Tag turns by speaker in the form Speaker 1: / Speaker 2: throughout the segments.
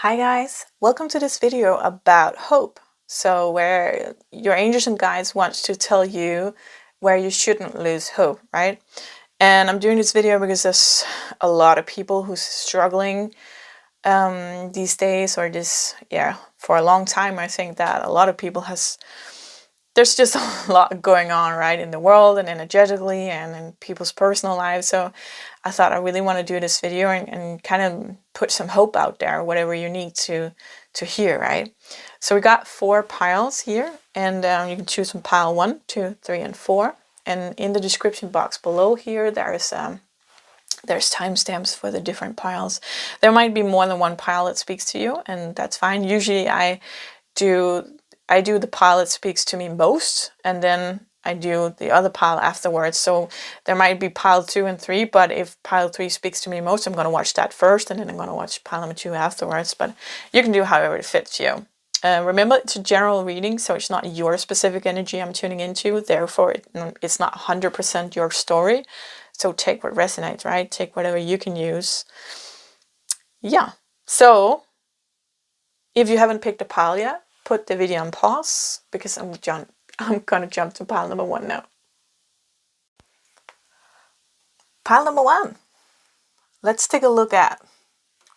Speaker 1: Hi guys, welcome to this video about hope. So where your angels and guides wants to tell you where you shouldn't lose hope, right? And I'm doing this video because there's a lot of people who's struggling these days, or for a long time. I think that a lot of people there's just a lot going on, right, in the world and energetically and in people's personal lives. So I thought I really want to do this video and kind of put some hope out there, whatever you need to hear, right? So we got 4 piles here, and you can choose from pile 1, 2, 3, and 4. And in the description box below here, there's timestamps for the different piles. There might be more than one pile that speaks to you, and that's fine. Usually I do the pile that speaks to me most, and then I do the other pile afterwards. So there might be pile 2 and 3, but if pile 3 speaks to me most, I'm going to watch that first, and then I'm going to watch pile number 2 afterwards. But you can do however it fits you. Remember, it's a general reading, so it's not your specific energy I'm tuning into. Therefore, it's not 100% your story. So take what resonates, right? Take whatever you can use. Yeah. So if you haven't picked a pile yet, put the video on pause, because I'm gonna jump to pile number 1 now. Pile number 1. Let's take a look at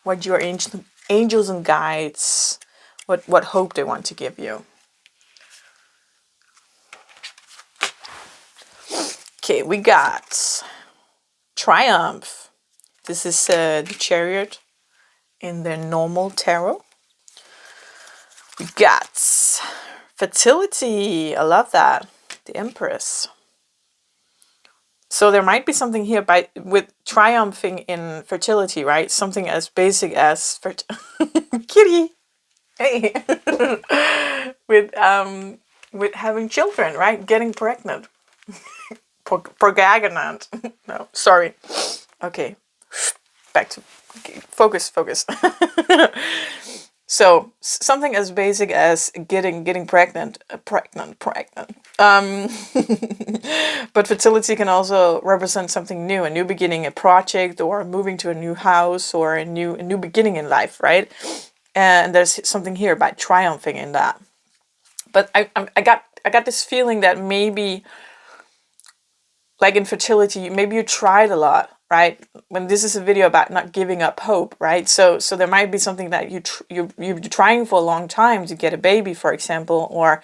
Speaker 1: what your angels and guides, what hope they want to give you. Okay, we got Triumph. This is the Chariot in the normal tarot. We got Fertility. I love that. The Empress. So there might be something here with triumphing in fertility, right? Something as basic as kitty, hey, with having children, right? Getting pregnant, pregnant. No, sorry. Okay, back to focus. So something as basic as getting pregnant. But fertility can also represent something new, a new beginning, a project, or moving to a new house, or a new beginning in life, right? And there's something here about triumphing in that. But I got this feeling that maybe, like in fertility, maybe you tried a lot, right? When this is a video about not giving up hope, right? So there might be something that you're trying for a long time to get a baby, for example, or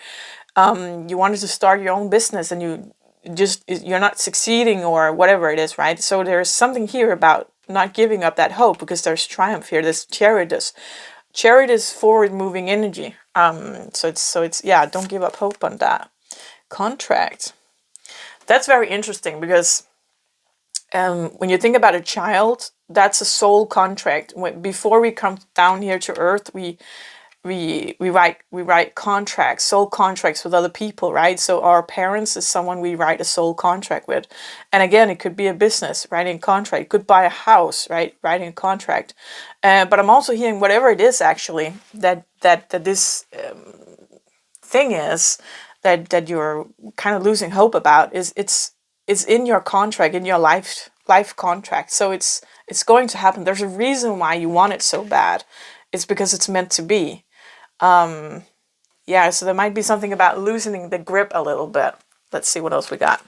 Speaker 1: you wanted to start your own business and you're not succeeding, or whatever it is, right? So there's something here about not giving up that hope, because there's triumph here. This chariot is forward moving energy. So it's yeah, don't give up hope on that. Contract. That's very interesting, because when you think about a child, that's a soul contract. Before we come down here to earth, we write contracts, soul contracts with other people, right? So our parents is someone we write a soul contract with. And again, it could be a business, writing a contract. You could buy a house, right? Writing a contract. But I'm also hearing whatever it is actually that this thing is that you're kind of losing hope about is it's in your contract, in your life contract. So it's going to happen. There's a reason why you want it so bad. It's because it's meant to be. Yeah, so there might be something about loosening the grip a little bit. Let's see what else we got.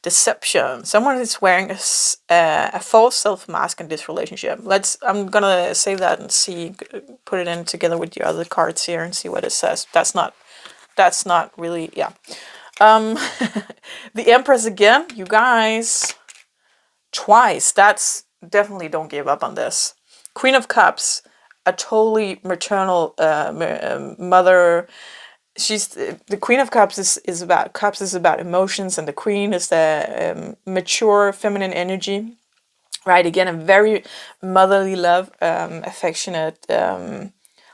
Speaker 1: Deception. Someone is wearing a false self mask in this relationship. I'm gonna save that and put it in together with your other cards here and see what it says. That's not really, yeah. The Empress again, you guys. Twice. That's definitely, don't give up on this. Queen of Cups, a totally maternal mother. She's the Queen of Cups is about emotions, and the Queen is the mature feminine energy, right? Again, a very motherly love, affectionate.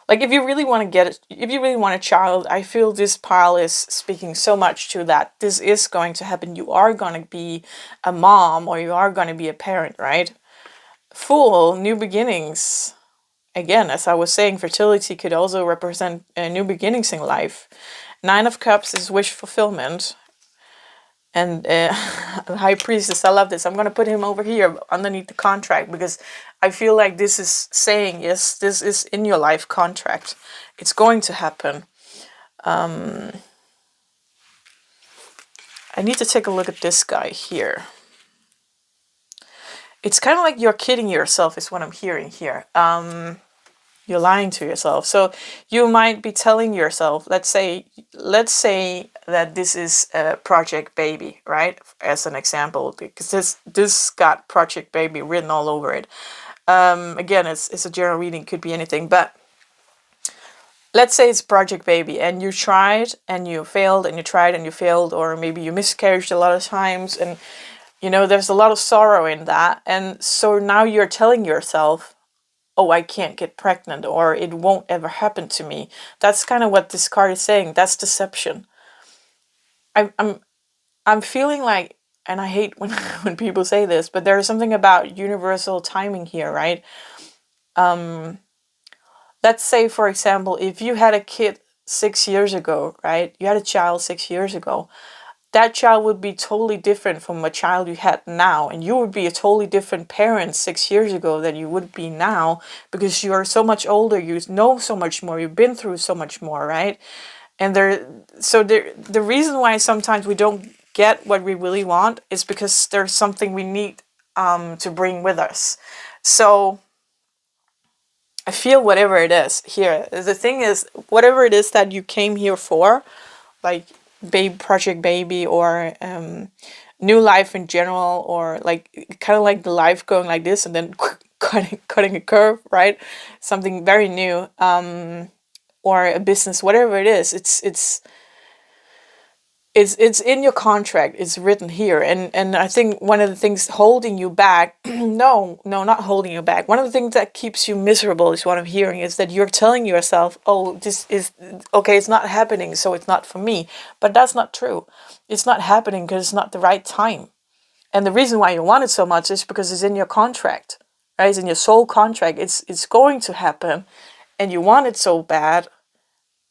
Speaker 1: Like if you really want a child, I feel this pile is speaking so much to that. This is going to happen. You are going to be a mom, or you are going to be a parent, right? Fool, new beginnings. Again, as I was saying, fertility could also represent new beginnings in life. 9 of Cups is wish fulfillment. And the high priestess, I love this. I'm going to put him over here underneath the contract, because I feel like this is saying, yes, this is in your life contract. It's going to happen. I need to take a look at this guy here. It's kind of like you're kidding yourself is what I'm hearing here. You're lying to yourself. So you might be telling yourself, let's say that this is a Project Baby, right? As an example, because this got Project Baby written all over it. Again, it's a general reading, could be anything, but let's say it's Project Baby and you tried and you failed and you tried and you failed, or maybe you miscarried a lot of times, and there's a lot of sorrow in that. And so now you're telling yourself, oh, I can't get pregnant, or it won't ever happen to me. That's kind of what this card is saying. That's deception. I'm feeling like, and I hate when when people say this, but there's something about universal timing here, right? Let's say, for example, if you had a kid 6 years ago, right? You had a child 6 years ago. That child would be totally different from a child you had now, and you would be a totally different parent 6 years ago than you would be now, because you are so much older, you know so much more, you've been through so much more, right? And the reason why sometimes we don't get what we really want is because there's something we need to bring with us. So I feel whatever it is here. The thing is, whatever it is that you came here for, like baby Project Baby, or new life in general, or like kind of like the life going like this and then cutting a curve, right? Something very new, or a business, whatever it is. It's in your contract. It's written here, and I think one of the things holding you back, no, not holding you back. One of the things that keeps you miserable is what I'm hearing, is that you're telling yourself, oh, this is okay. It's not happening, so it's not for me. But that's not true. It's not happening because it's not the right time. And the reason why you want it so much is because it's in your contract, right? It's in your soul contract. It's going to happen, and you want it so bad,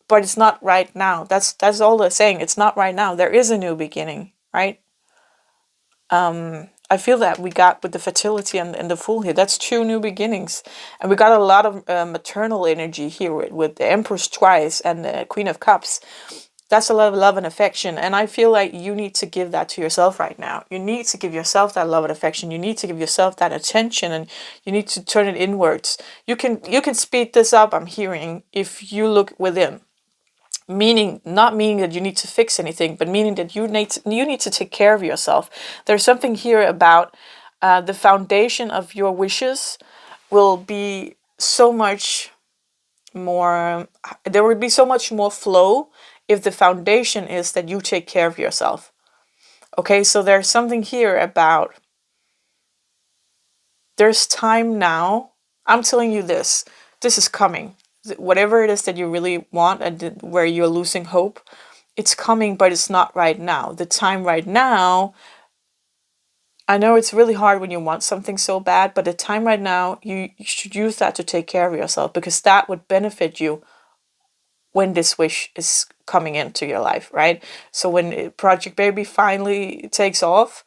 Speaker 1: but it's not right now. That's all they're saying. It's not right now. There is a new beginning, right? I feel that we got with the fertility and the Fool here. That's two new beginnings, and we got a lot of maternal energy here with the Empress twice and the Queen of Cups. That's a lot of love and affection, and I feel like you need to give that to yourself right now. You need to give yourself that love and affection. You need to give yourself that attention, and you need to turn it inwards. You can speed this up, I'm hearing, if you look within. Meaning, not meaning that you need to fix anything, but meaning that you need to take care of yourself. There's something here about the foundation of your wishes will be so much more. There will be so much more flow if the foundation is that you take care of yourself. Okay, so there's something here about there's time now. I'm telling you this. This is coming. Whatever it is that you really want and where you're losing hope, it's coming, but it's not right now. The time right now, I know it's really hard when you want something so bad, but the time right now, you should use that to take care of yourself, because that would benefit you when this wish is coming into your life, right? So when Project Baby finally takes off,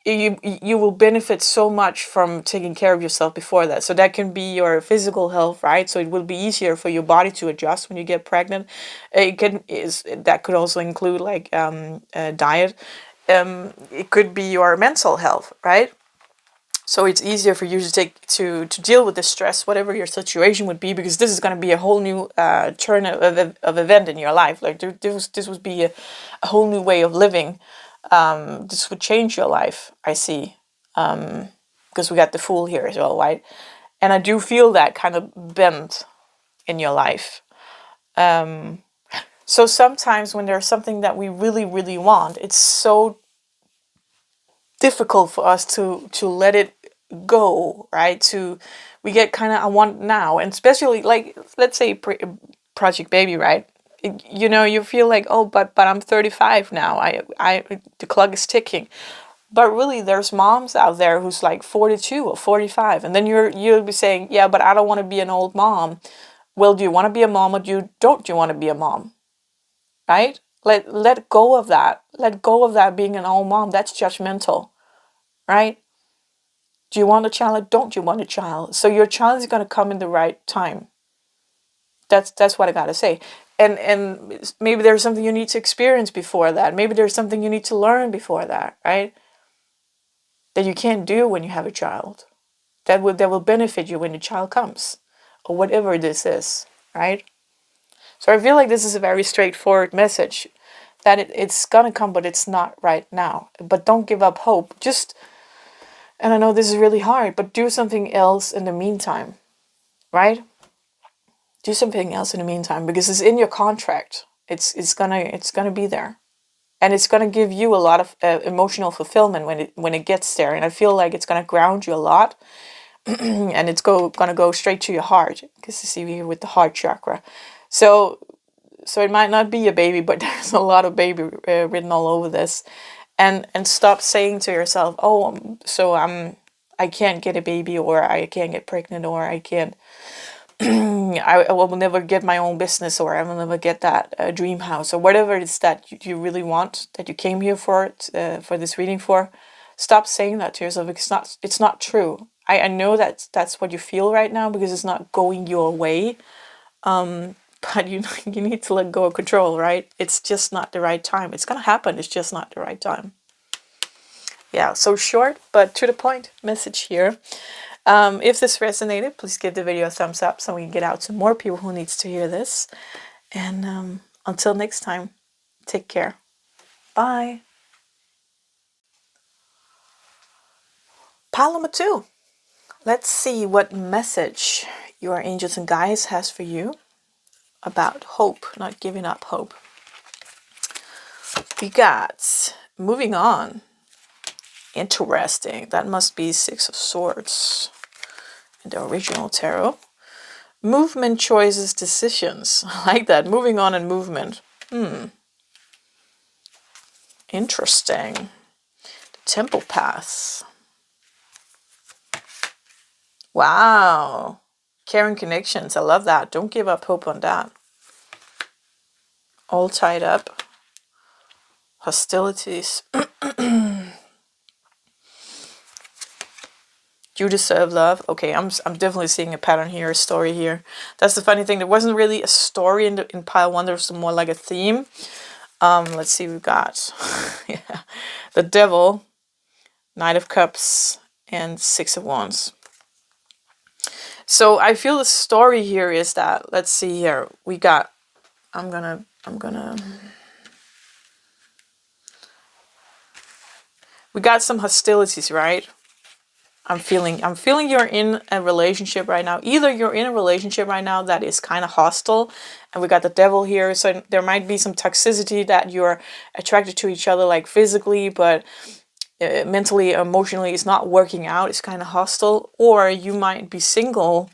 Speaker 1: you will benefit so much from taking care of yourself before that. So that can be your physical health, right? So it will be easier for your body to adjust when you get pregnant. That could also include like diet. It could be your mental health, right? So it's easier for you to deal with the stress, whatever your situation would be, because this is going to be a whole new turn of event in your life. Like this would be a whole new way of living. This would change your life, I see, because we got the Fool here as well, right? And I do feel that kind of bend in your life. So sometimes when there's something that we really, really want, it's so difficult for us to let it go, right? We get kind of, I want now, and especially like, let's say Project Baby, right? You feel like, oh, but I'm 35 now. The clock is ticking. But really, there's moms out there who's like 42 or 45, and then you'll be saying, yeah, but I don't want to be an old mom. Well, do you want to be a mom, or don't you want to be a mom? Right? Let go of that. Let go of that being an all mom. That's judgmental, right? Do you want a child or don't you want a child? So your child is going to come in the right time. That's what I gotta say. And maybe there's something you need to experience before that. Maybe there's something you need to learn before that, right? That you can't do when you have a child. That will benefit you when the child comes, or whatever this is, right? So I feel like this is a very straightforward message that it's gonna come, but it's not right now. But don't give up hope. Just, and I know this is really hard, but do something else in the meantime, right? Do something else in the meantime, because it's in your contract. It's gonna be there, and it's gonna give you a lot of emotional fulfillment when it gets there. And I feel like it's gonna ground you a lot, and it's gonna go straight to your heart, because you see here with the heart chakra. So it might not be a baby, but there's a lot of baby written all over this, and stop saying to yourself, oh, so I can't get a baby, or I can't get pregnant, or I can't. I will never get my own business, or I will never get that dream house, or whatever it is that you really want, that you came here for this reading for. Stop saying that to yourself, because it's not true. I know that that's what you feel right now, because it's not going your way. But you need to let go of control, right? It's just not the right time. It's gonna happen. It's just not the right time. Yeah, so short but to the point message here. If this resonated, please give the video a thumbs up so we can get out to more people who needs to hear this. And until next time, take care. Bye. Pile number 2. Let's see what message your angels and guides has for you about hope, not giving up hope. We got moving on. Interesting. That must be 6 of Swords in the original tarot. Movement, choices, decisions. I like that. Moving on and movement. Interesting. The Temple Path. Wow. Caring connections. I love that. Don't give up hope on that. All tied up. Hostilities. You deserve love. Okay, I'm definitely seeing a pattern here, a story here. That's the funny thing. There wasn't really a story in pile 1. There was more like a theme. Let's see. We've got yeah, the Devil, Knight of Cups, and 6 of Wands. So I feel the story here is that, let's see here. We got. I'm gonna. We got some hostilities, right? I'm feeling you're in a relationship right now. Either you're in a relationship right now that is kind of hostile, and we got the Devil here, so there might be some toxicity, that you're attracted to each other like physically, but mentally, emotionally, it's not working out. It's kind of hostile. Or you might be single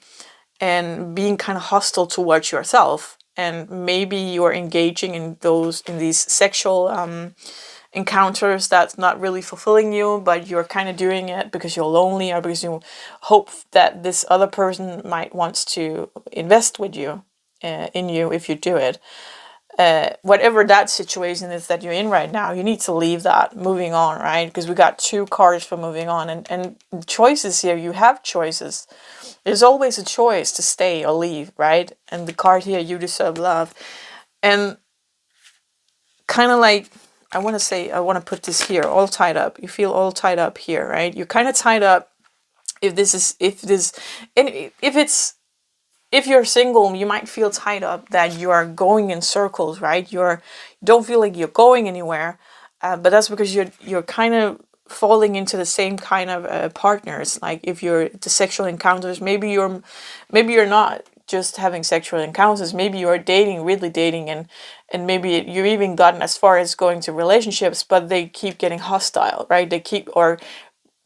Speaker 1: and being kind of hostile towards yourself, and maybe you're engaging in these sexual encounters that's not really fulfilling you, but you're kind of doing it because you're lonely, or because you hope that this other person might wants to invest with you, in you, if you do it. Whatever that situation is that you're in right now, you need to leave that. Moving on, right? Because we got 2 cards for moving on, and choices here. You have choices. There's always a choice to stay or leave, right? And the card here, you deserve love. And kind of like, I want to put this here, all tied up. You feel all tied up here, right? You're kind of tied up. If you're single, you might feel tied up, that you are going in circles, right? You don't feel like you're going anywhere, but that's because you're kind of falling into the same kind of partners. Like if you're the sexual encounters, maybe you're not just having sexual encounters. Maybe you're dating, really dating, and maybe you've even gotten as far as going to relationships, but they keep getting hostile, right? Or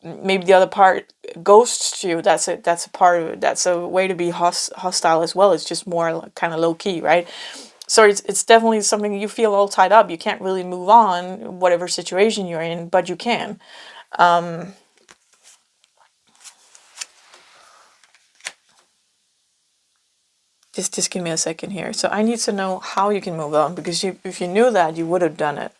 Speaker 1: maybe the other part ghosts you. That's a part of it. That's a way to be hostile as well. It's just more kind of low key, right? So it's definitely something you feel all tied up. You can't really move on, whatever situation you're in, but you can. Just give me a second here. So I need to know how you can move on, because if you knew that, you would have done it.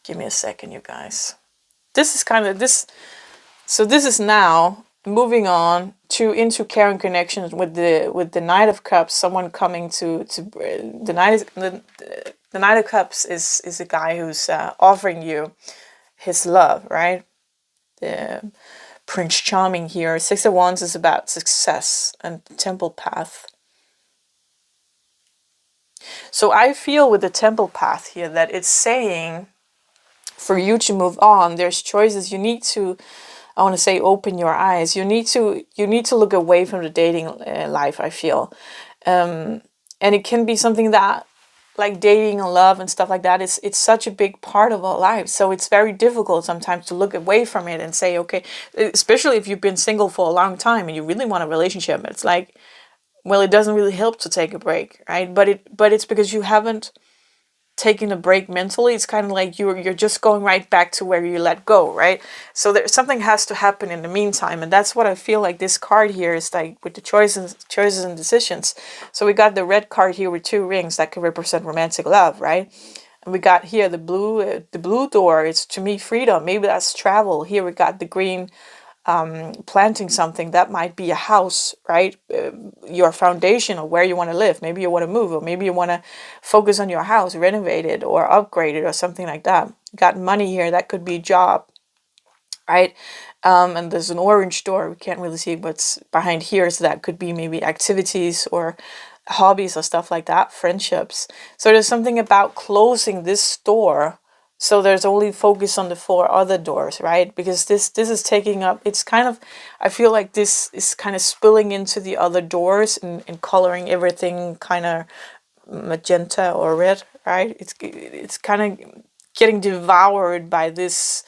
Speaker 1: Give me a second, you guys. This is kind of this. So this is now moving on to into caring connections with the Knight of Cups. Someone coming to the Knight of Cups is a guy who's offering you his love, right? The Prince Charming here. Six of Wands is about success and the Temple Path. So I feel with the Temple Path here that it's saying for you to move on, there's choices you need to, I want to say, open your eyes. You need to look away from the dating life, I feel. And it can be something that, like dating and love and stuff like that, it's such a big part of our lives. So it's very difficult sometimes to look away from it and say, okay, especially if you've been single for a long time and you really want a relationship. It's like, well, it doesn't really help to take a break, right? But it's because you haven't taking a break mentally. It's kind of like you're just going right back to where you let go, right? So there something has to happen in the meantime, and that's what I feel like this card here is like with the choices and decisions. So we got the red card here with 2 rings that could represent romantic love, right? And we got here the blue door. It's to me freedom. Maybe that's travel. Here we got the green, planting something that might be a house, right? Your foundation of where you want to live. Maybe you want to move, or maybe you want to focus on your house, renovate it or upgrade it or something like that. Got money here. That could be job, right? And there's an orange door. We can't really see what's behind here. So that could be maybe activities or hobbies or stuff like that, friendships. So there's something about closing this door. So there's only focus on the 4 other doors, right? Because this is taking up, it's kind of, I feel like this is kind of spilling into the other doors and coloring everything kind of magenta or red, right? It's kind of getting devoured by this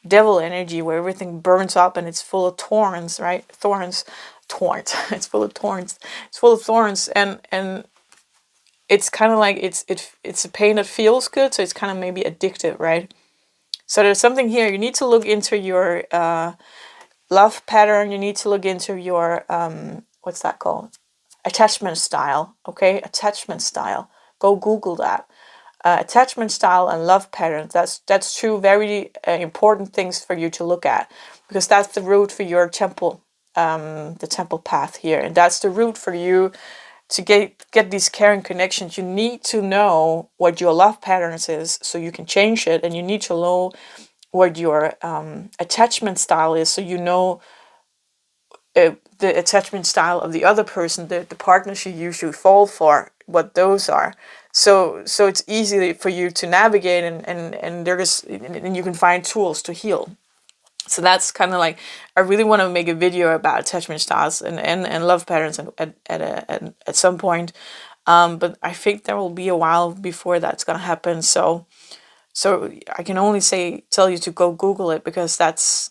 Speaker 1: devil energy where everything burns up and it's full of thorns, right? Thorns. It's full of thorns. It's full of thorns, and it's kind of like it's a pain that feels good, so it's kind of maybe addictive, right? So there's something here. You need to look into your love pattern. You need to look into your what's that called? Attachment style. Okay, attachment style. Go Google that. Attachment style and love patterns. That's 2 very important things for you to look at, because that's the root for your temple, the temple path here, and that's the root for you to get these caring connections. You need to know what your love patterns is so you can change it, and you need to know what your attachment style is so you know the attachment style of the other person, the partners you usually fall for, what those are. So it's easy for you to navigate, and you can find tools to heal. So that's kind of like, I really want to make a video about attachment styles and love patterns at some point. But I think there will be a while before that's going to happen. So I can only tell you to go Google it, because that's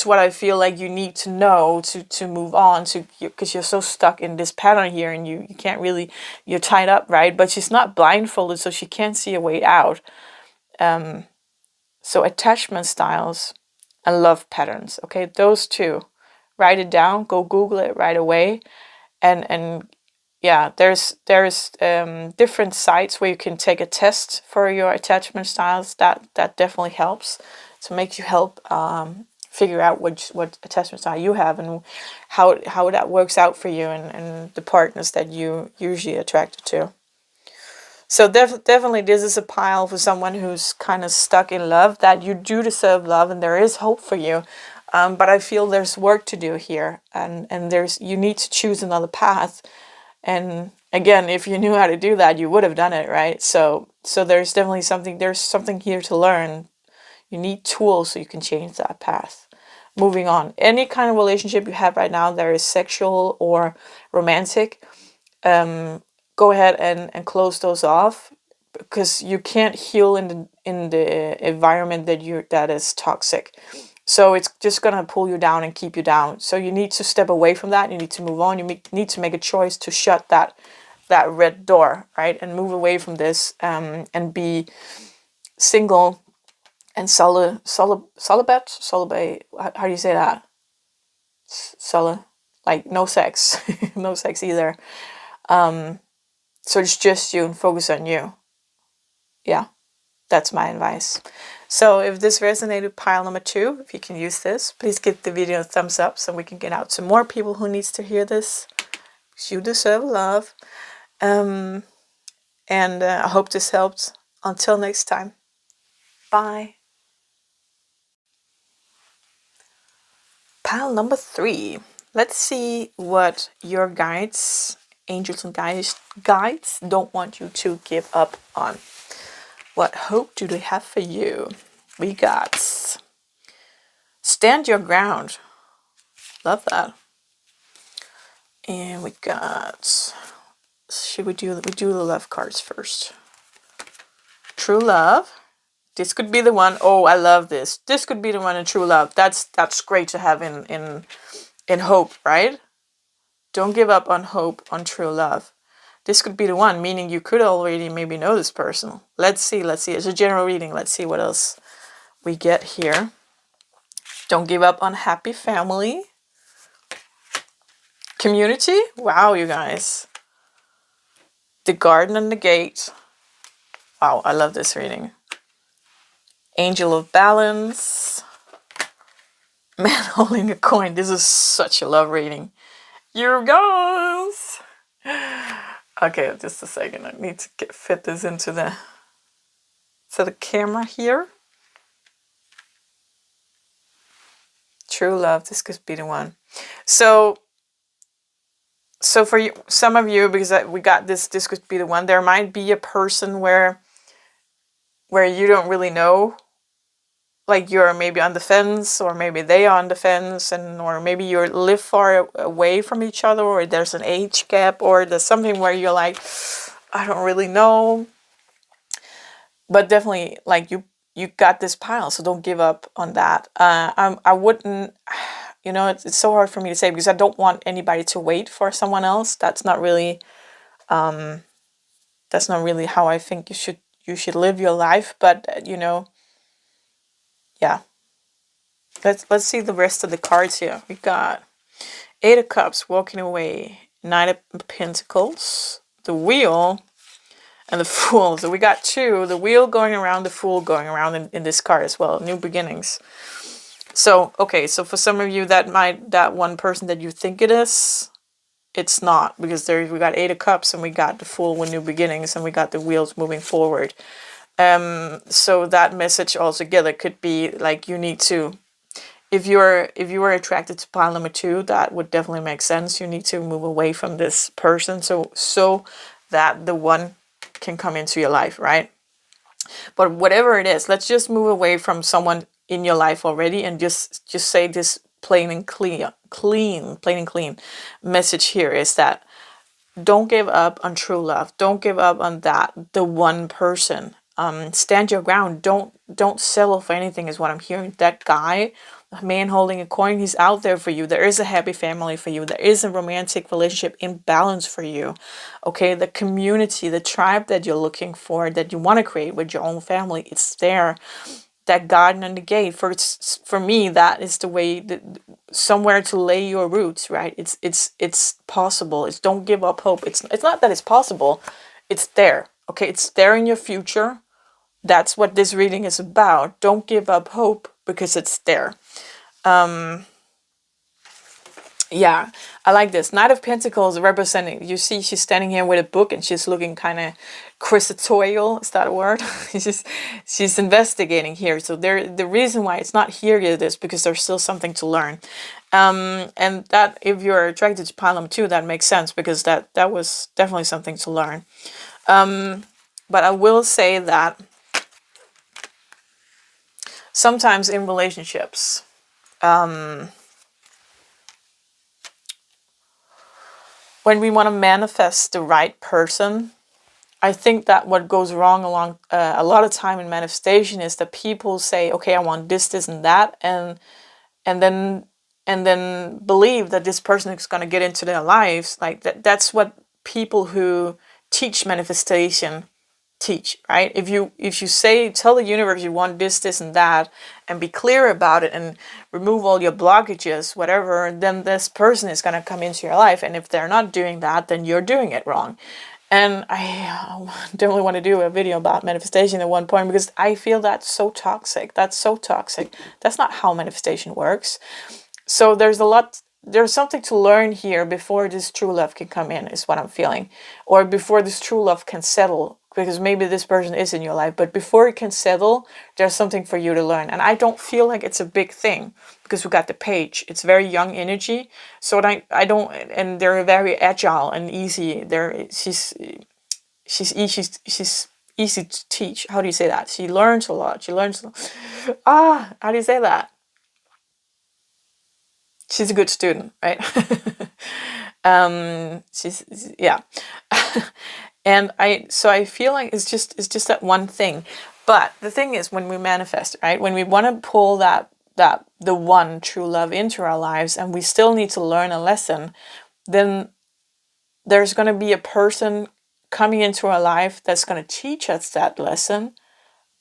Speaker 1: what I feel like you need to know to move on to, because you're so stuck in this pattern here, and you can't really, you're tied up, right? But she's not blindfolded, so she can't see a way out. So attachment styles and love patterns. Okay, those 2. Write it down. Go Google it right away. And yeah, there's different sites where you can take a test for your attachment styles. That definitely helps to make you help figure out what attachment style you have, and how that works out for you, and the partners that you usually attracted to. So definitely this is a pile for someone who's kind of stuck in love, that you do deserve love and there is hope for you. But I feel there's work to do here, and you need to choose another path. And again, if you knew how to do that, you would have done it, right? So there's definitely something here to learn. You need tools so you can change that path. Moving on. Any kind of relationship you have right now that is sexual or romantic, go ahead and close those off, because you can't heal in the environment that is toxic. So it's just gonna pull you down and keep you down. So you need to step away from that. You need to move on. You need to make a choice to shut that red door, right, and move away from this, and be single and celibate. How do you say that? Like no sex, no sex either. So it's just you and focus on you. Yeah, that's my advice. So if this resonated, pile number 2, if you can use this, please give the video a thumbs up so we can get out to more people who needs to hear this. You deserve love. And I hope this helped. Until next time. Bye. Pile number 3. Let's see what your guides, angels and guides don't want you to give up on. What hope do they have for you? We got stand your ground. Love that. And we got, should we do the love cards first? True love. This could be the one. Oh, I love this. This could be the one in true love. That's great to have in hope, right? Don't give up on hope, on true love. This could be the one, meaning you could already maybe know this person. Let's see. It's a general reading. Let's see what else we get here. Don't give up on happy family. Community. Wow, you guys. The garden and the gate. Wow, I love this reading. Angel of balance. Man holding a coin. This is such a love reading. You guys. Okay, just a second. I need to fit this into the camera here. True love. This could be the one. So for you, some of you, because we got this could be the one. There might be a person where you don't really know. Like you're maybe on the fence, or maybe they are on the fence, or maybe you live far away from each other, or there's an age gap, or there's something where you're like, I don't really know. But definitely, like you got this pile, so don't give up on that. I wouldn't, it's so hard for me to say because I don't want anybody to wait for someone else. That's not really how I think you should live your life. But yeah. Let's see the rest of the cards here. We got 8 of Cups, walking away, 9 of Pentacles, the Wheel, and the Fool. So we got 2, the Wheel going around, the Fool going around in this card as well. New beginnings. So, okay, so for some of you, that one person that you think it is, it's not, because we got 8 of Cups and we got the Fool with new beginnings and we got the Wheels moving forward. So that message altogether could be like you need to, if you are attracted to pile number 2, that would definitely make sense. You need to move away from this person so that the one can come into your life, right? But whatever it is, let's just move away from someone in your life already and just say this plain and clean message here is that don't give up on true love. Don't give up on the one person. Stand your ground. Don't settle for anything is what I'm hearing. That guy, man holding a coin, he's out there for you. There is a happy family for you. There is a romantic relationship in balance for you. Okay, the community, the tribe that you're looking for, that you want to create with your own family, it's there. That garden and the gate, for me, that is the way, somewhere to lay your roots, right? It's possible. It's don't give up hope. It's not that it's possible. It's there. Okay, it's there in your future. That's what this reading is about. Don't give up hope because it's there. Yeah, I like this. Knight of Pentacles representing, you see she's standing here with a book and she's looking kind of inquisitorial. Is that a word? she's investigating here. So the reason why it's not here yet is because there's still something to learn. And that if you're attracted to pile number 2, that makes sense because that was definitely something to learn. But I will say that sometimes in relationships, when we want to manifest the right person, I think that what goes wrong along a lot of time in manifestation is that people say, okay, I want this, and that, and then believe that this person is going to get into their lives. Like that's what people who teach manifestation teach, right? If you say, tell the universe you want this and that, and be clear about it and remove all your blockages, whatever, then this person is going to come into your life. And if they're not doing that, then you're doing it wrong. And I definitely want to do a video about manifestation at one point, because I feel that's so toxic. That's so toxic. That's not how manifestation works. So there's something to learn here before this true love can come in, is what I'm feeling. Or before this true love can settle, because maybe this person is in your life, but before it can settle, there's something for you to learn. And I don't feel like it's a big thing, because we got the page. It's very young energy. So I don't, and they're very agile and easy. She's easy to teach. How do you say that? She learns a lot. How do you say that? She's a good student, right? Yeah. And I feel like it's just that one thing. But the thing is, when we manifest, right? When we want to pull that the one true love into our lives, and we still need to learn a lesson, then there's going to be a person coming into our life that's going to teach us that lesson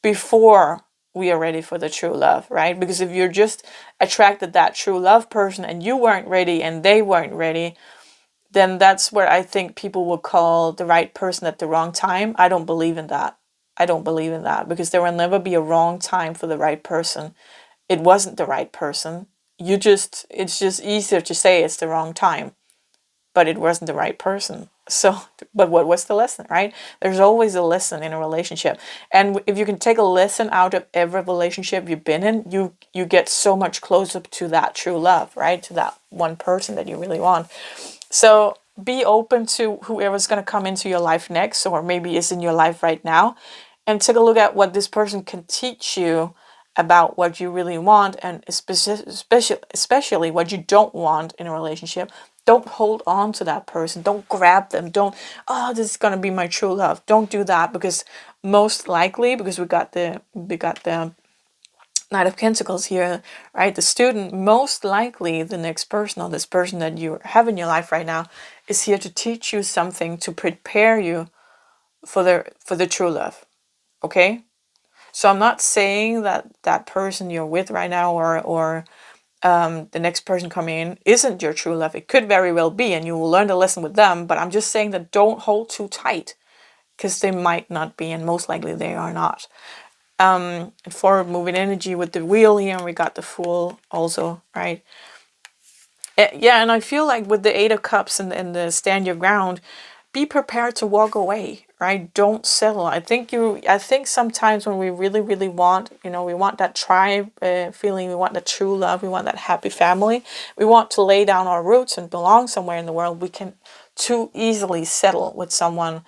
Speaker 1: before we are ready for the true love, right? Because if you're just attracted that true love person and you weren't ready and they weren't ready, then that's where I think people will call the right person at the wrong time. I don't believe in that. I don't believe in that, because there will never be a wrong time for the right person. It wasn't the right person. It's just easier to say it's the wrong time, but it wasn't the right person. So, but what was the lesson, right? There's always a lesson in a relationship. And if you can take a lesson out of every relationship you've been in, you get so much closer to that true love, right? To that one person that you really want. So be open to whoever's going to come into your life next, or maybe is in your life right now, and take a look at what this person can teach you about what you really want, and especially what you don't want in a relationship. Don't hold on to that person. Don't grab them. Don't, oh, this is gonna be my true love. Don't do that, because most likely, because we got the Knight of Pentacles here, right? The student, most likely the next person, or this person that you have in your life right now, is here to teach you something, to prepare you for the true love. Okay? So I'm not saying that that person you're with right now, or the next person coming in, isn't your true love. It could very well be, and you will learn the lesson with them. But I'm just saying that don't hold too tight, because they might not be, and most likely they are not. Forward moving energy with the wheel here, and we got the Fool also, right? Yeah, and I feel like with the Eight of Cups and the stand your ground, be prepared to walk away, right? Don't settle. I think sometimes when we really, really want, we want that tribe feeling, we want that true love, we want that happy family, we want to lay down our roots and belong somewhere in the world, we can too easily settle with someone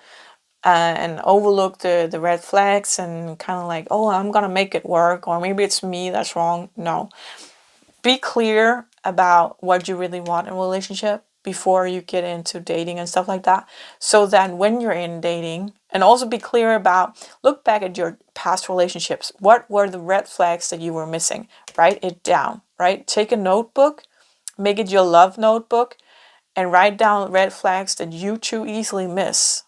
Speaker 1: and overlook the red flags, and kind of like, oh, I'm gonna make it work, or maybe it's me that's wrong. No. Be clear about what you really want in a relationship before you get into dating and stuff like that. So that when you're in dating, and also be clear about, look back at your past relationships. What were the red flags that you were missing? Write it down, right? Take a notebook, make it your love notebook, and write down red flags that you too easily miss,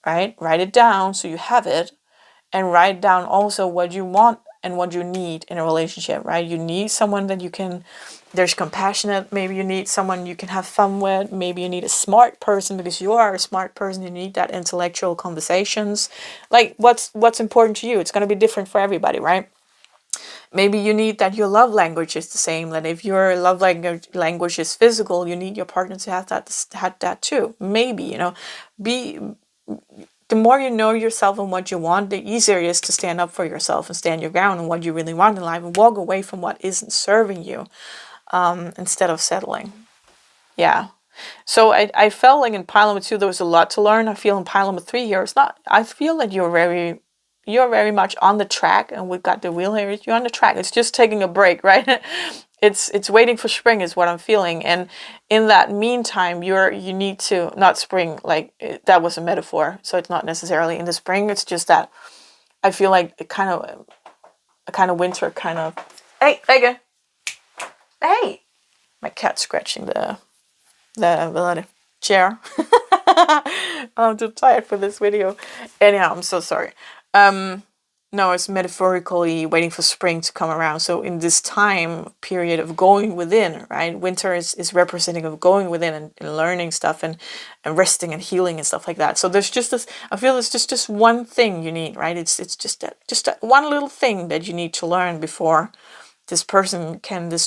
Speaker 1: right? Write it down so you have it, and write down also what you want and what you need in a relationship, right? You need someone that there's compassionate. Maybe you need someone you can have fun with. Maybe you need a smart person, because you are a smart person. You need that intellectual conversations. Like, what's important to you? It's going to be different for everybody, right? Maybe you need that your love language is the same. That if your love language is physical, you need your partner to have that too. Maybe, be the more you know yourself and what you want, the easier it is to stand up for yourself and stand your ground on what you really want in life, and walk away from what isn't serving you, instead of settling. Yeah. So I felt like in pile number 2 there was a lot to learn. I feel in pile number 3 here, I feel that you're very much on the track, and we've got the wheel here. You're on the track. It's just taking a break, right? It's waiting for spring is what I'm feeling. And in that meantime, you need to, not spring, like that was a metaphor. So it's not necessarily in the spring. It's just that I feel like a kind of winter kind of, hey, Megan, hey, my cat scratching the chair. I'm too tired for this video. Anyhow, I'm so sorry. No, it's metaphorically waiting for spring to come around. So in this time period of going within, right? Winter is representing of going within and learning stuff and resting and healing and stuff like that. So there's just this, I feel it's just one thing you need, right? It's just that one little thing that you need to learn before this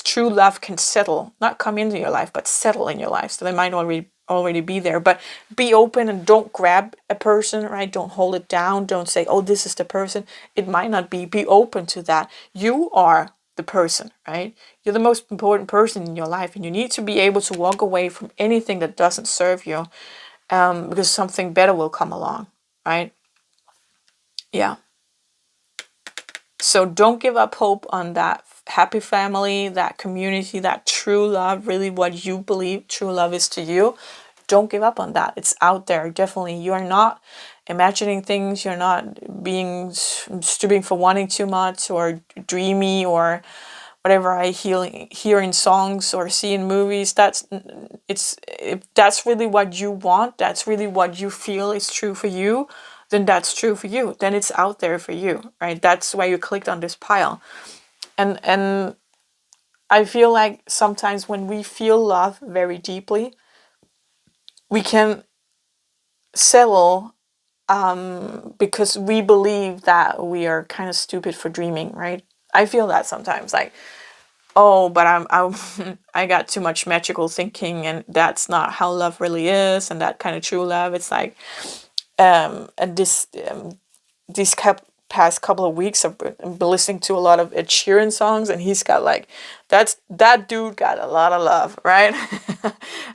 Speaker 1: true love can settle, not come into your life, but settle in your life. So they might already be there, but be open and don't grab a person, right? Don't hold it down. Don't say, oh, this is the person. It might not be open to that. You are the person, right? You're the most important person in your life, and you need to be able to walk away from anything that doesn't serve you, because something better will come along, right? Yeah. So don't give up hope on that happy family, that community, that true love, really what you believe true love is to you. Don't give up on that. It's out there. Definitely. You are not imagining things. You're not being stupid for wanting too much or dreamy or whatever I hear in songs or see in movies. If that's really what you want, that's really what you feel is true for you, then that's true for you. Then it's out there for you, right? That's why you clicked on this pile. And I feel like sometimes when we feel love very deeply, we can settle because we believe that we are kind of stupid for dreaming, right? I feel that sometimes, like, oh, but I got too much magical thinking, and that's not how love really is, and that kind of true love. It's like, and these past couple of weeks I've been listening to a lot of Ed Sheeran songs, and he's got like, that dude got a lot of love, right?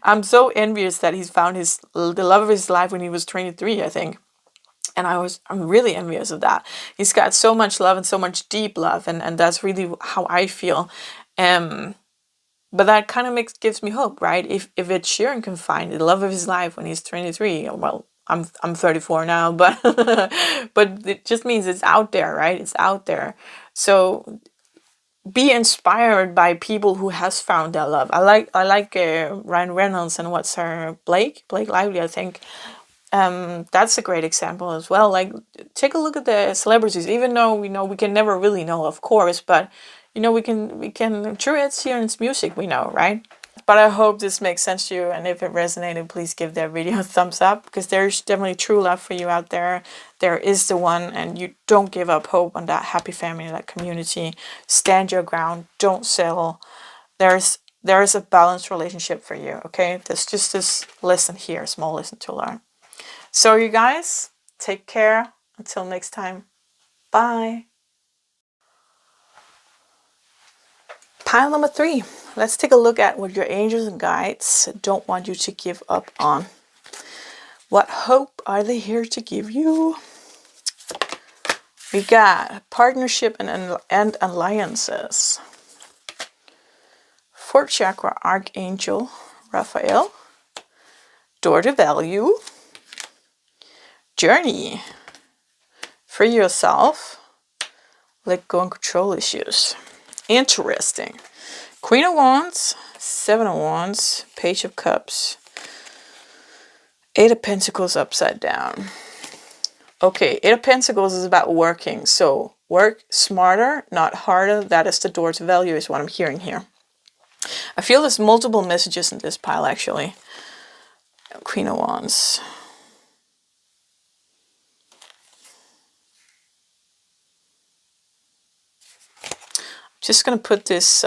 Speaker 1: I'm so envious that he's found the love of his life when he was 23, I think. And I'm really envious of that. He's got so much love and so much deep love, and that's really how I feel. But that kind of gives me hope, right? If Ed Sheeran can find the love of his life when he's 23, well, I'm 34 now, but but it just means it's out there, right? It's out there. So be inspired by people who has found that love. I like Ryan Reynolds and what's her Blake Lively, I think. That's a great example as well. Like, take a look at the celebrities. Even though we know we can never really know, of course, but we can through Ed Sheeran's music we know, right? But I hope this makes sense to you, and if it resonated, please give that video a thumbs up, because there's definitely true love for you out there. There is the one, and you don't give up hope on that happy family, that community. Stand your ground. Don't settle. There's a balanced relationship for you, okay? There's just this lesson here, small lesson to learn. So you guys, take care. Until next time. Bye. Pile number 3. Let's take a look at what your angels and guides don't want you to give up on. What hope are they here to give you? We got partnership and alliances. 4th chakra archangel Raphael. Door to value. Journey. Free yourself. Let go and control issues. Interesting. Queen of Wands, 7 of Wands, Page of Cups, 8 of Pentacles upside down. Okay, 8 of Pentacles is about working. So work smarter, not harder. That is the door to value, is what I'm hearing here. I feel there's multiple messages in this pile, actually. Queen of Wands. Just going to put this,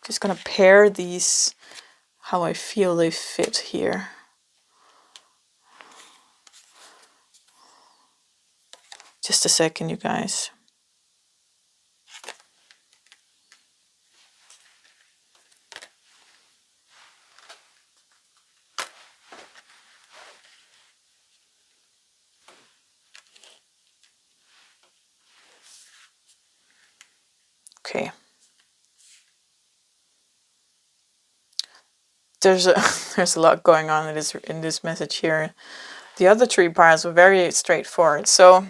Speaker 1: just going to pair these how I feel they fit here. Just a second, you guys. Okay. There's a lot going on in this message here. The other 3 piles were very straightforward. So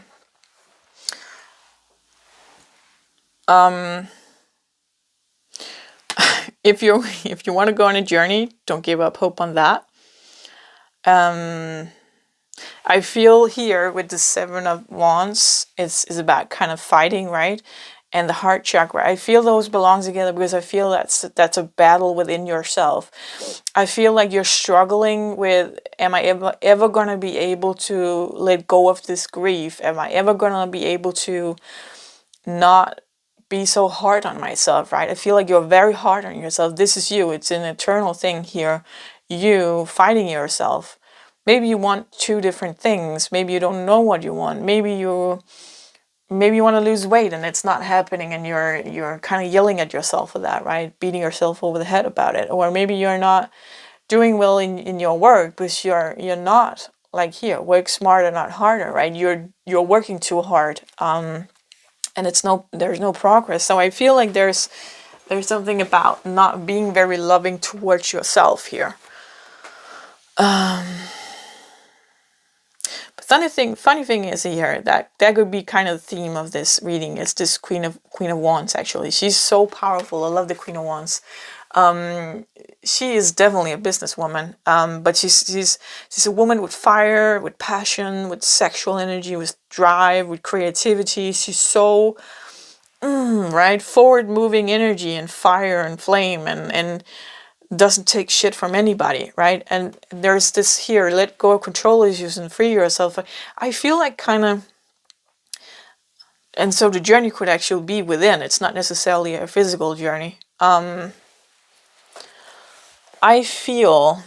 Speaker 1: if you want to go on a journey, don't give up hope on that. I feel here with the Seven of Wands, it's about kind of fighting, right? And the heart chakra, I feel those belong together because I feel that's a battle within yourself. I feel like you're struggling with, am I ever gonna be able to let go of this grief? Am I ever gonna be able to not be so hard on myself, right? I feel like you're very hard on yourself. This is you. It's an eternal thing here. You fighting yourself. Maybe you want two different things. Maybe you don't know what you want. Maybe you want to lose weight and it's not happening, and you're kind of yelling at yourself for that, right? Beating yourself over the head about it. Or maybe you're not doing well in your work because you're not, like here, work smarter, not harder, right? You're working too hard. And there's no progress. So I feel like there's something about not being very loving towards yourself here. But funny thing is here that could be kind of the theme of this reading. Is this Queen of Wands actually? She's so powerful. I love the Queen of Wands. She is definitely a businesswoman, but she's a woman with fire, with passion, with sexual energy, with drive, with creativity. She's so right, forward moving energy and fire and flame, and doesn't take shit from anybody, right? And there's this here, let go of control issues and free yourself. I feel like kind of, and so the journey could actually be within. It's not necessarily a physical journey. I feel,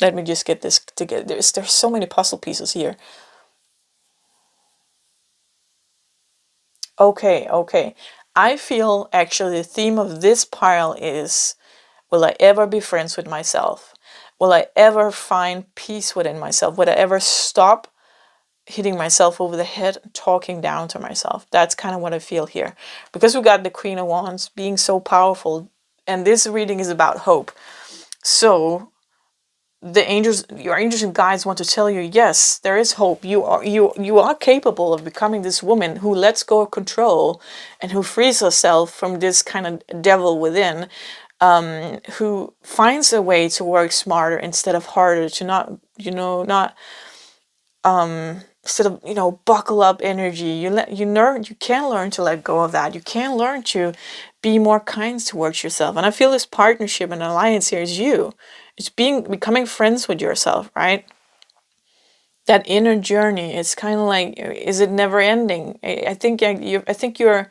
Speaker 1: let me just get this together. There's so many puzzle pieces here. Okay. I feel actually the theme of this pile is, will I ever be friends with myself? Will I ever find peace within myself? Will I ever stop hitting myself over the head, talking down to myself? That's kind of what I feel here. Because we got the Queen of Wands being so powerful, and this reading is about hope. So your angels and guides want to tell you, yes, there is hope. You are capable of becoming this woman who lets go of control and who frees herself from this kind of devil within, who finds a way to work smarter instead of harder, to not instead of buckle up energy. You can learn to let go of that. You can learn to be more kind towards yourself. And I feel this partnership and alliance here is you. It's becoming friends with yourself, right? That inner journey is kind of like, is it never ending? I think you're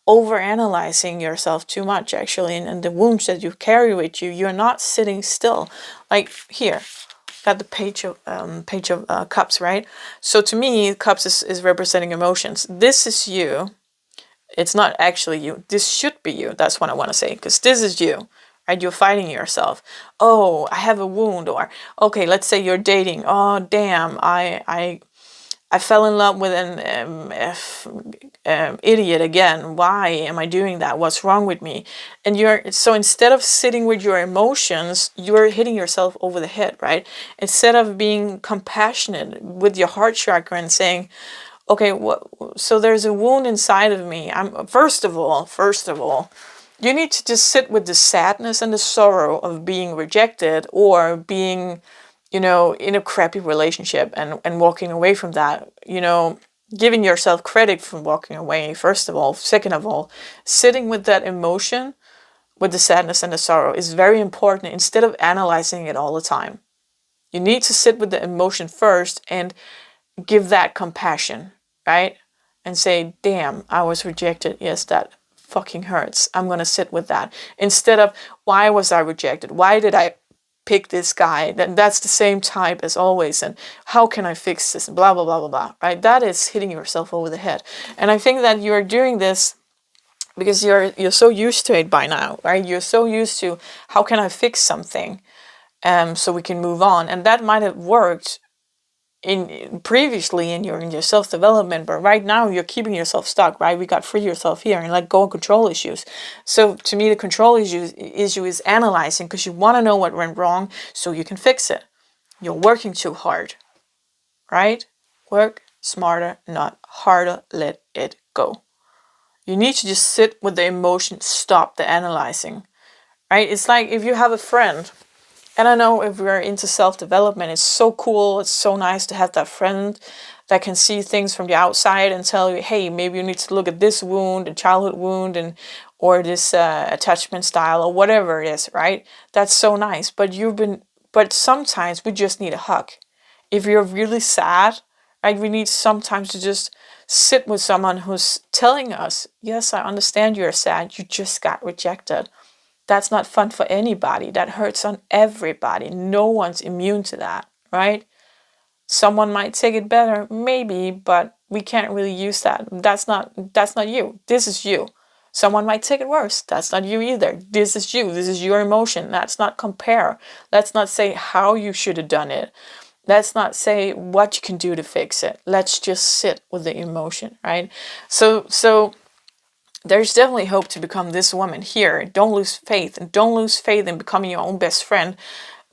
Speaker 1: over-analyzing yourself too much, actually, and the wounds that you carry with you. You're not sitting still. Like here, got the page of cups, right? So to me, cups is representing emotions. This is you. It's not actually you. This should be you. That's what I want to say, because this is you. Right? You're fighting yourself. Oh, I have a wound. Or, okay, let's say you're dating. Oh, damn, I fell in love with an idiot again. Why am I doing that? What's wrong with me? And so instead of sitting with your emotions, you're hitting yourself over the head, right? Instead of being compassionate with your heart chakra and saying, okay, so there's a wound inside of me. First of all, you need to just sit with the sadness and the sorrow of being rejected or being, in a crappy relationship and walking away from that, giving yourself credit for walking away, first of all. Second of all, sitting with that emotion, with the sadness and the sorrow, is very important instead of analyzing it all the time. You need to sit with the emotion first and give that compassion, right? And say, damn, I was rejected. Yes, that fucking hurts. I'm going to sit with that. Instead of, why was I rejected? Why did I pick this guy? That's the same type as always. And how can I fix this? Blah, blah, blah, blah, blah, right? That is hitting yourself over the head. And I think that you're doing this because you're so used to it by now, right? You're so used to, how can I fix something so we can move on? And that might have worked previously in your self-development, but right now you're keeping yourself stuck, right? We got free yourself here and let go of control issues. So to me, the control issue is analyzing, because you want to know what went wrong so you can fix it. You're working too hard, right? Work smarter, not harder. Let it go. You need to just sit with the emotion, stop the analyzing, right? It's like if you have a friend And I know if we're into self-development, it's so cool. It's so nice to have that friend that can see things from the outside and tell you, hey, maybe you need to look at this wound, a childhood wound, and or this attachment style or whatever it is, right? That's so nice. But sometimes we just need a hug. If you're really sad, right, we need sometimes to just sit with someone who's telling us, yes, I understand you're sad. You just got rejected. That's not fun for anybody. That hurts on everybody. No one's immune to that, right? Someone might take it better, maybe, but we can't really use that. That's not you. This is you. Someone might take it worse. That's not you either. This is you. This is your emotion. Let's not compare. Let's not say how you should have done it. Let's not say what you can do to fix it. Let's just sit with the emotion, right? So there's definitely hope to become this woman here. Don't lose faith, and don't lose faith in becoming your own best friend.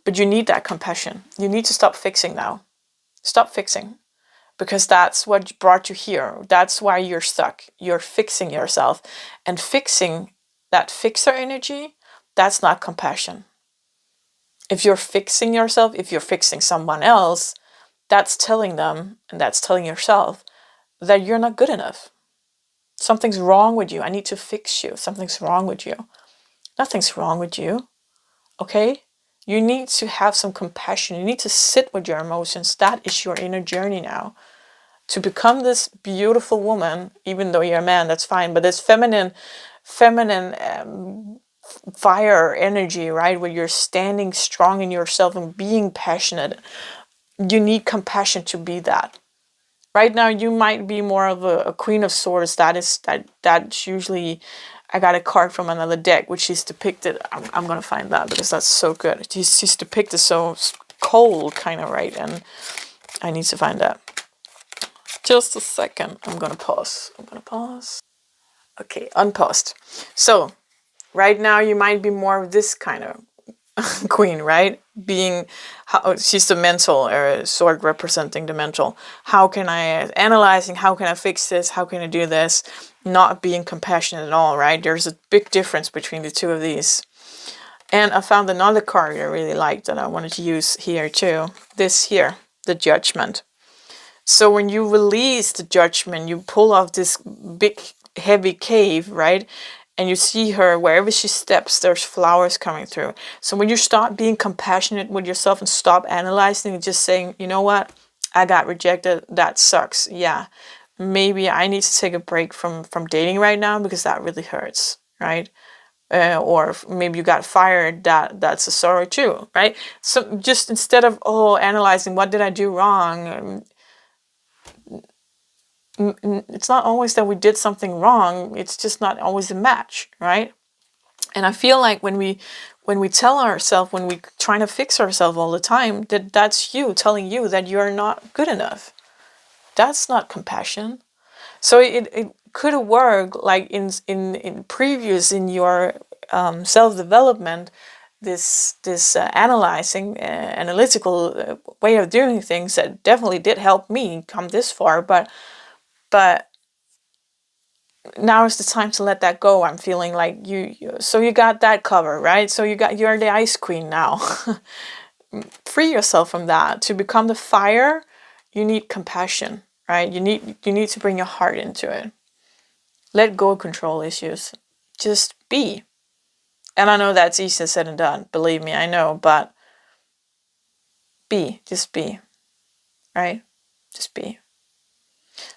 Speaker 1: But you need that compassion. You need to stop fixing now. Stop fixing, because that's what brought you here. That's why you're stuck. You're fixing yourself, and fixing, that fixer energy, that's not compassion. If you're fixing yourself, if you're fixing someone else, that's telling them, and that's telling yourself, that you're not good enough. Something's wrong with you. I need to fix you. Something's wrong with you. Nothing's wrong with you. Okay? You need to have some compassion. You need to sit with your emotions. That is your inner journey now. To become this beautiful woman, even though you're a man, that's fine. But this feminine fire energy, right? Where you're standing strong in yourself and being passionate. You need compassion to be that. Right now, you might be more of a Queen of Swords. That's usually, I got a card from another deck, which is depicted. I'm gonna find that because that's so good. She's depicted so cold, kind of, right? And I need to find that. Just a second. I'm gonna pause. Okay, unpaused. So, right now, you might be more of this kind of queen, right? Being, she's the mental, or sword representing the mental. How can I, analyzing, how can I fix this? How can I do this? Not being compassionate at all, right? There's a big difference between the two of these. And I found another card I really liked that I wanted to use here too. This here, the Judgment. So when you release the Judgment, you pull off this big, heavy cave, right? And you see her, wherever she steps, there's flowers coming through. So when you start being compassionate with yourself and stop analyzing and just saying, you know what, I got rejected, that sucks. Yeah, maybe I need to take a break from dating right now because that really hurts, right? Or maybe you got fired, that's a sorrow too, right? So just instead of analyzing what did I do wrong, it's not always that we did something wrong. It's just not always a match, right? And I feel like when we tell ourselves, when we trying to fix ourselves all the time, that's you telling you that you're not good enough. That's not compassion. So it could have worked like in previous in your self-development, this analyzing analytical way of doing things that definitely did help me come this far, but now is the time to let that go. I'm feeling like so you got that cover, right? So you're the ice queen now. Free yourself from that. To become the fire, you need compassion, right? You need to bring your heart into it. Let go of control issues. Just be. And I know that's easier said than done. Believe me, I know, but just be, right? Just be.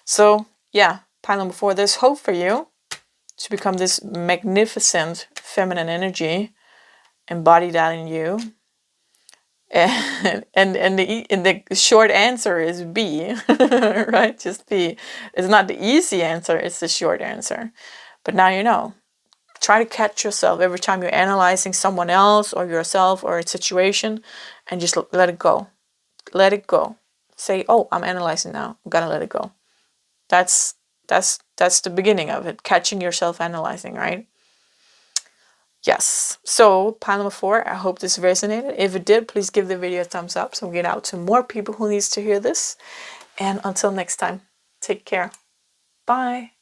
Speaker 1: So yeah, pile number 4, there's hope for you to become this magnificent feminine energy. Embody that in you. And the short answer is be, right? Just be. It's not the easy answer, it's the short answer. But now you know. Try to catch yourself every time you're analyzing someone else or yourself or a situation, and just let it go. Let it go. Say, oh, I'm analyzing now. I'm gonna let it go. That's the beginning of it. Catching yourself analyzing, right? Yes. So pile number 4, I hope this resonated. If it did, please give the video a thumbs up so we get out to more people who needs to hear this. And until next time, take care. Bye.